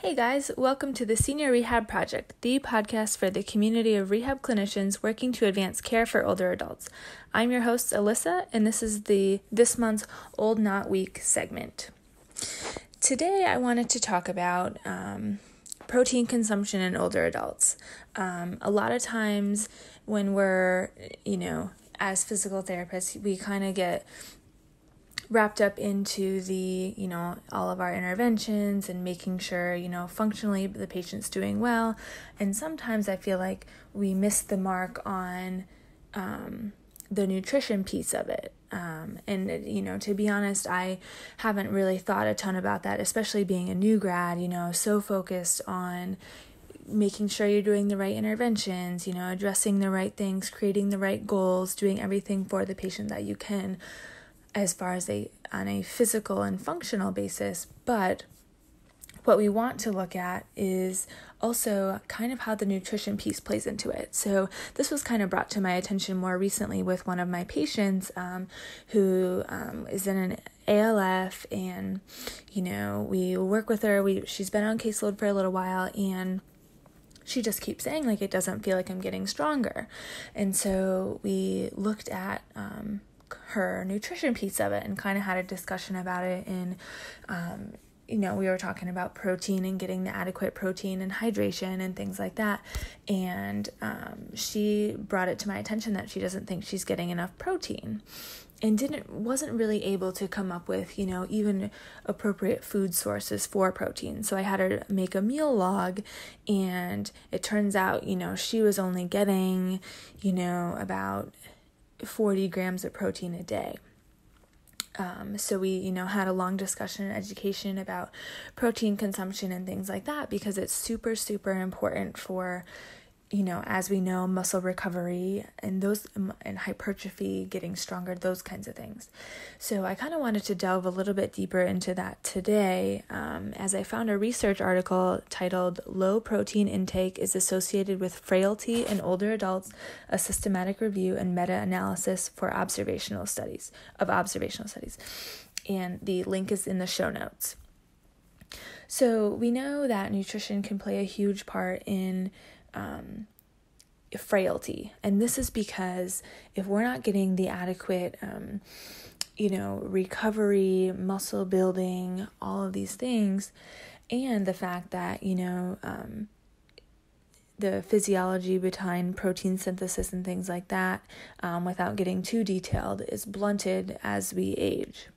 Hey guys, welcome to the Senior Rehab Project, the podcast for the community of rehab clinicians working to advance care for older adults. I'm your host, Alyssa, and this is this month's Old Not Weak segment. Today I wanted to talk about protein consumption in older adults. A lot of times when we're, as physical therapists, we kind of get wrapped up into the, all of our interventions and making sure, functionally the patient's doing well. And sometimes I feel like we miss the mark on the nutrition piece of it. And to be honest, I haven't really thought a ton about that, especially being a new grad, so focused on making sure you're doing the right interventions, addressing the right things, creating the right goals, doing everything for the patient that you can, as far as on a physical and functional basis. But what we want to look at is also kind of how the nutrition piece plays into it. So this was kind of brought to my attention more recently with one of my patients who is in an ALF, and, we work with her. She's been on caseload for a little while, and she just keeps saying, it doesn't feel like I'm getting stronger. And so we looked at her nutrition piece of it and kind of had a discussion about it. And, we were talking about protein and getting the adequate protein and hydration and things like that. And she brought it to my attention that she doesn't think she's getting enough protein and wasn't really able to come up with, even appropriate food sources for protein. So I had her make a meal log, and it turns out, she was only getting, about 40 grams of protein a day. So we, had a long discussion and education about protein consumption and things like that, because it's super, super important for, as we know, muscle recovery and hypertrophy, getting stronger, those kinds of things. So I kind of wanted to delve a little bit deeper into that today, as I found a research article titled "Low Protein Intake is Associated with Frailty in Older Adults: A Systematic Review and Meta-Analysis for Observational Studies." And the link is in the show notes. So we know that nutrition can play a huge part in frailty. And this is because if we're not getting the adequate, recovery, muscle building, all of these things, and the fact that, the physiology behind protein synthesis and things like that, without getting too detailed, is blunted as we age.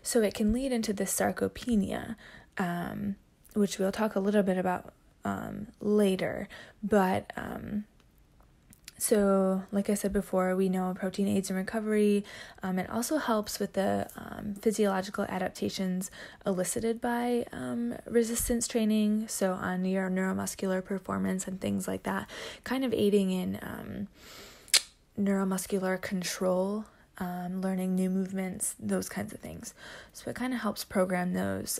So it can lead into this sarcopenia, which we'll talk a little bit about later. But so like I said before, we know protein aids in recovery. It also helps with the physiological adaptations elicited by resistance training, so on your neuromuscular performance and things like that, kind of aiding in neuromuscular control, learning new movements, those kinds of things. So it kind of helps program those.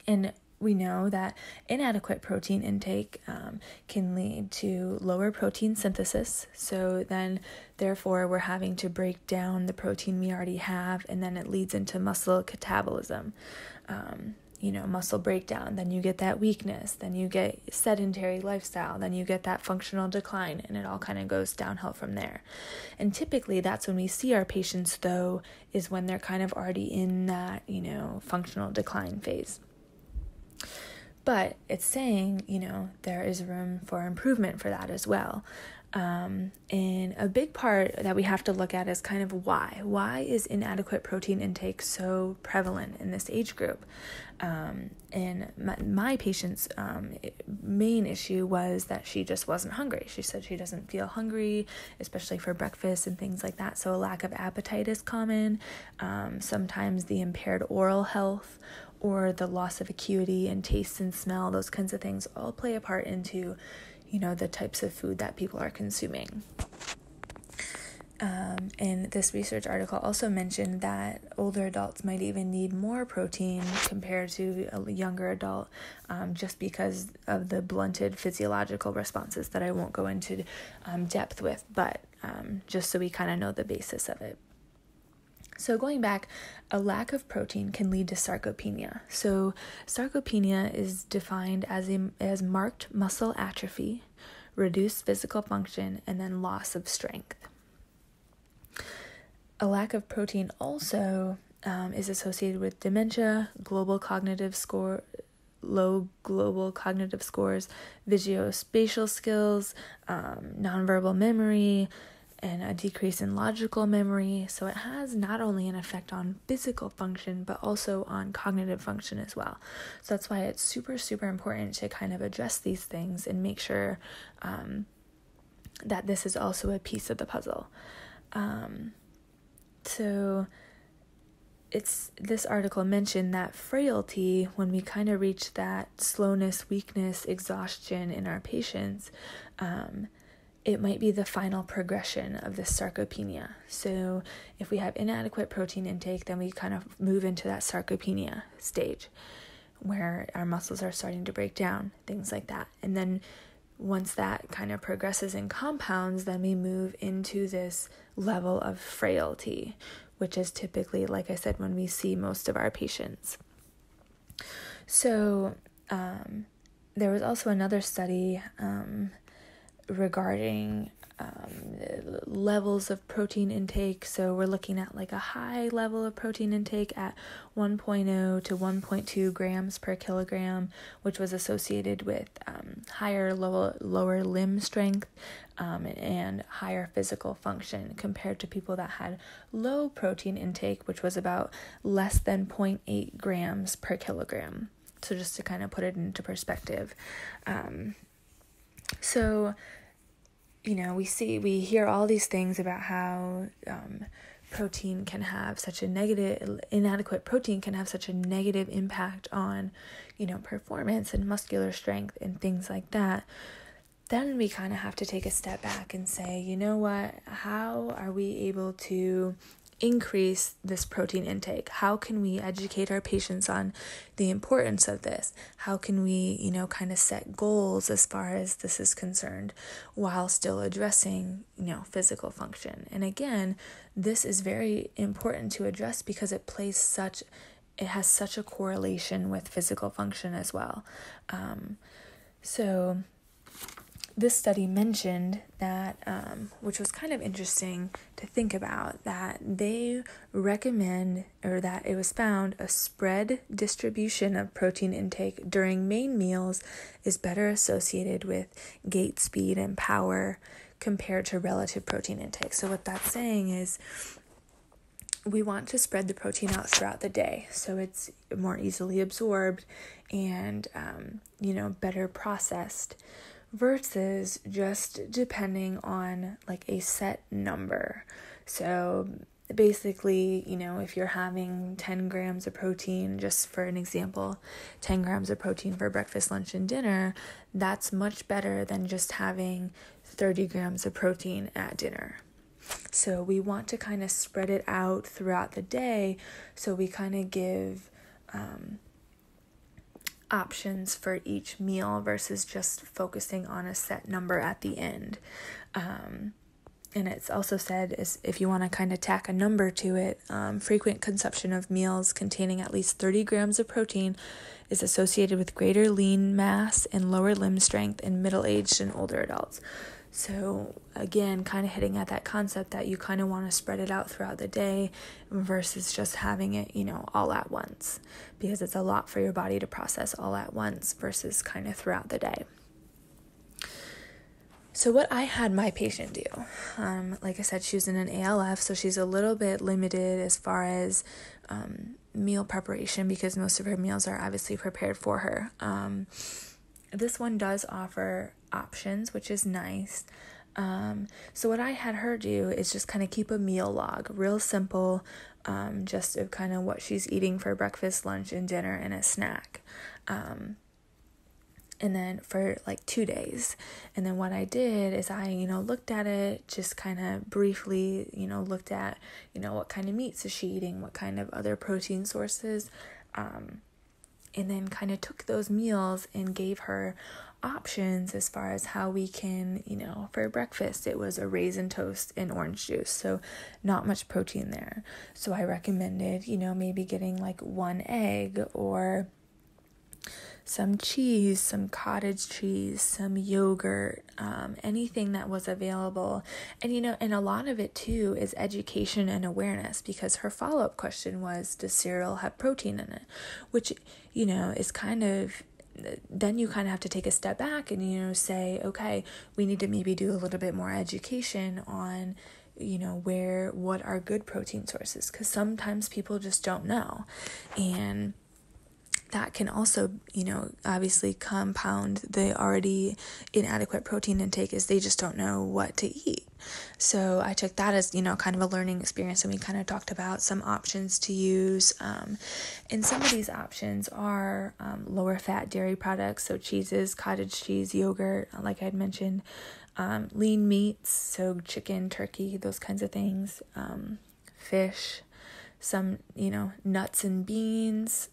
And we know that inadequate protein intake can lead to lower protein synthesis. So then, therefore, we're having to break down the protein we already have, and then it leads into muscle catabolism, muscle breakdown. Then you get that weakness. Then you get sedentary lifestyle. Then you get that functional decline, and it all kind of goes downhill from there. And typically, that's when we see our patients, though, is when they're kind of already in that, functional decline phase. But it's saying, there is room for improvement for that as well. And a big part that we have to look at is kind of why. Why is inadequate protein intake so prevalent in this age group? And my patient's main issue was that she just wasn't hungry. She said she doesn't feel hungry, especially for breakfast and things like that. So a lack of appetite is common. Sometimes the impaired oral health or the loss of acuity and taste and smell, those kinds of things all play a part into, the types of food that people are consuming. And this research article also mentioned that older adults might even need more protein compared to a younger adult, just because of the blunted physiological responses that I won't go into depth with, but just so we kind of know the basis of it. So going back, a lack of protein can lead to sarcopenia. So sarcopenia is defined as marked muscle atrophy, reduced physical function, and then loss of strength. A lack of protein also is associated with dementia, low global cognitive scores, visuospatial skills, nonverbal memory, and a decrease in logical memory. So it has not only an effect on physical function, but also on cognitive function as well. So that's why it's super, super important to kind of address these things and make sure that this is also a piece of the puzzle. So this article mentioned that frailty, when we kind of reach that slowness, weakness, exhaustion in our patients, it might be the final progression of this sarcopenia. So if we have inadequate protein intake, then we kind of move into that sarcopenia stage where our muscles are starting to break down, things like that. And then once that kind of progresses and compounds, then we move into this level of frailty, which is typically, like I said, when we see most of our patients. So there was also another study regarding levels of protein intake. So we're looking at like a high level of protein intake at 1.0 to 1.2 grams per kilogram, which was associated with higher lower limb strength and higher physical function compared to people that had low protein intake, which was about less than 0.8 grams per kilogram. So just to kind of put it into perspective. So, we hear all these things about how protein can have such a inadequate protein can have such a negative impact on, performance and muscular strength and things like that. Then we kind of have to take a step back and say, you know what, how are we able to increase this protein intake? How can we educate our patients on the importance of this? How can we, kind of set goals as far as this is concerned while still addressing, physical function? And again, this is very important to address because it has such a correlation with physical function as well. So this study mentioned that, which was kind of interesting to think about, that they recommend, or that it was found, a spread distribution of protein intake during main meals is better associated with gait speed and power compared to relative protein intake. So what that's saying is we want to spread the protein out throughout the day so it's more easily absorbed and, better processed, versus just depending on like a set number. So basically, if you're having 10 grams of protein, just for an example, 10 grams of protein for breakfast, lunch, and dinner, that's much better than just having 30 grams of protein at dinner. So we want to kind of spread it out throughout the day, so we kind of give options for each meal versus just focusing on a set number at the end. And it's also said is if you want to kind of tack a number to it, frequent consumption of meals containing at least 30 grams of protein is associated with greater lean mass and lower limb strength in middle-aged and older adults. So again, kind of hitting at that concept that you kind of want to spread it out throughout the day versus just having it, all at once, because it's a lot for your body to process all at once versus kind of throughout the day. So what I had my patient do, like I said, she was in an ALF, so she's a little bit limited as far as meal preparation because most of her meals are obviously prepared for her. This one does offer options, which is nice. So what I had her do is just kind of keep a meal log, real simple, just of kind of what she's eating for breakfast, lunch, and dinner, and a snack. And then for like 2 days. And then what I did is I, looked at it, just kind of briefly, looked at, what kind of meats is she eating, what kind of other protein sources, and then kind of took those meals and gave her options as far as how we can, for breakfast, it was a raisin toast and orange juice. So not much protein there. So I recommended, maybe getting like one egg or some cheese, some cottage cheese, some yogurt, anything that was available. And, and a lot of it too is education and awareness, because her follow-up question was, does cereal have protein in it? Which, is kind of, then you kind of have to take a step back and, say, okay, we need to maybe do a little bit more education on, what are good protein sources, because sometimes people just don't know. And that can also, obviously compound the already inadequate protein intake, is they just don't know what to eat. So I took that as, kind of a learning experience, and we kind of talked about some options to use. And some of these options are lower fat dairy products, so cheeses, cottage cheese, yogurt, like I'd mentioned, lean meats, so chicken, turkey, those kinds of things, fish, some, nuts and beans.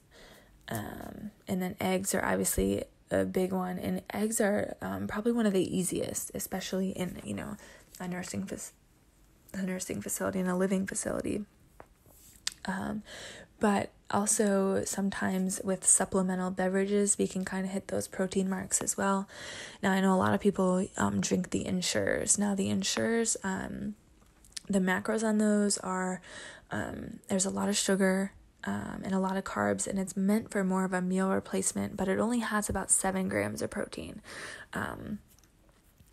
And then eggs are obviously a big one, and eggs are probably one of the easiest, especially in a nursing facility and a living facility. But also sometimes with supplemental beverages, we can kind of hit those protein marks as well. Now I know a lot of people drink the Ensures. Now the Ensures, the macros on those are there's a lot of sugar. And a lot of carbs, and it's meant for more of a meal replacement, but it only has about 7 grams of protein.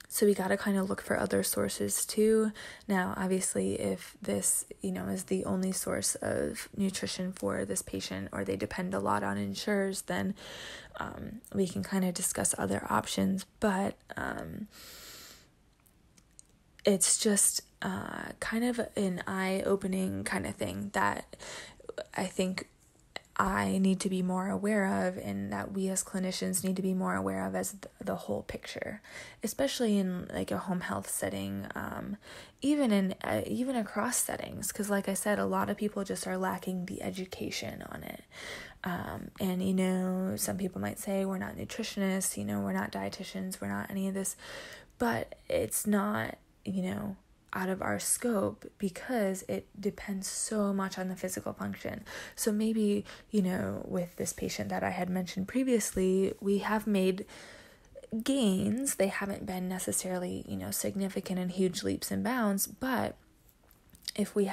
So we got to kind of look for other sources too. Now, obviously, if this, is the only source of nutrition for this patient, or they depend a lot on Ensures, then we can kind of discuss other options. But it's just kind of an eye-opening kind of thing that I think I need to be more aware of, and that we as clinicians need to be more aware of as the whole picture, especially in like a home health setting, even across settings, because like I said, a lot of people just are lacking the education on it. And some people might say, we're not nutritionists, we're not dietitians, we're not any of this, but it's not, out of our scope, because it depends so much on the physical function. So maybe, with this patient that I had mentioned previously, we have made gains. They haven't been necessarily, significant and huge leaps and bounds, but if we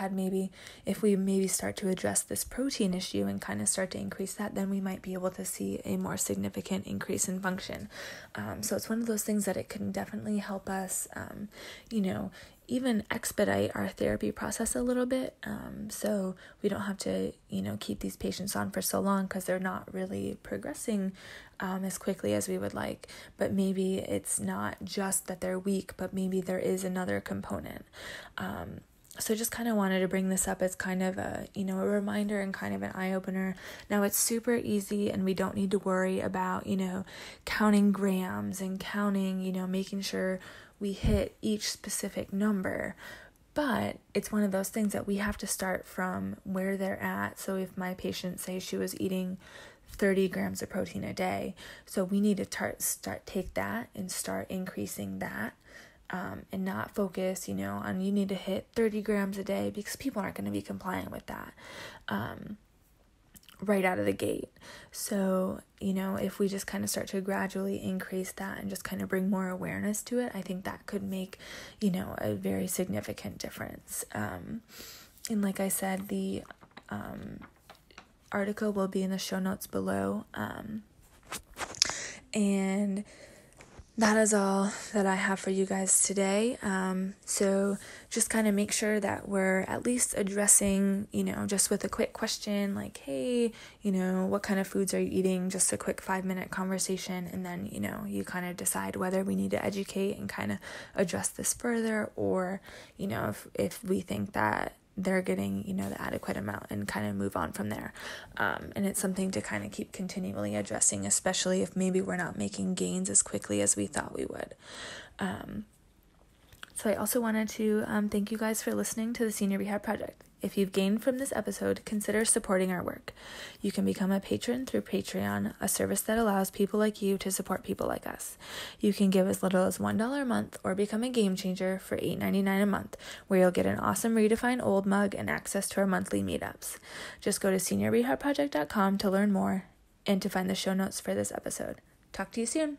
maybe start to address this protein issue and kind of start to increase that, then we might be able to see a more significant increase in function. So it's one of those things that it can definitely help us, even expedite our therapy process a little bit. So we don't have to, keep these patients on for so long, because they're not really progressing as quickly as we would like. But maybe it's not just that they're weak, but maybe there is another component. So just kind of wanted to bring this up as kind of a reminder and kind of an eye-opener. Now it's super easy, and we don't need to worry about, counting grams and counting, making sure we hit each specific number. But it's one of those things that we have to start from where they're at. So if my patient, say she was eating 30 grams of protein a day, so we need to take that and start increasing that. And not focus, on you need to hit 30 grams a day, because people aren't going to be compliant with that right out of the gate. So, if we just kind of start to gradually increase that and just kind of bring more awareness to it, I think that could make, a very significant difference. And like I said, the article will be in the show notes below. And that is all that I have for you guys today. So just kind of make sure that we're at least addressing, just with a quick question like, hey, what kind of foods are you eating? Just a quick 5-minute conversation. And then, you kind of decide whether we need to educate and kind of address this further, or, if we think that they're getting, the adequate amount, and kind of move on from there. And it's something to kind of keep continually addressing, especially if maybe we're not making gains as quickly as we thought we would. So I also wanted to thank you guys for listening to the Senior Rehab Project. If you've gained from this episode, consider supporting our work. You can become a patron through Patreon, a service that allows people like you to support people like us. You can give as little as $1 a month or become a game changer for $8.99 a month, where you'll get an awesome Redefine Old mug and access to our monthly meetups. Just go to seniorrehabproject.com to learn more and to find the show notes for this episode. Talk to you soon.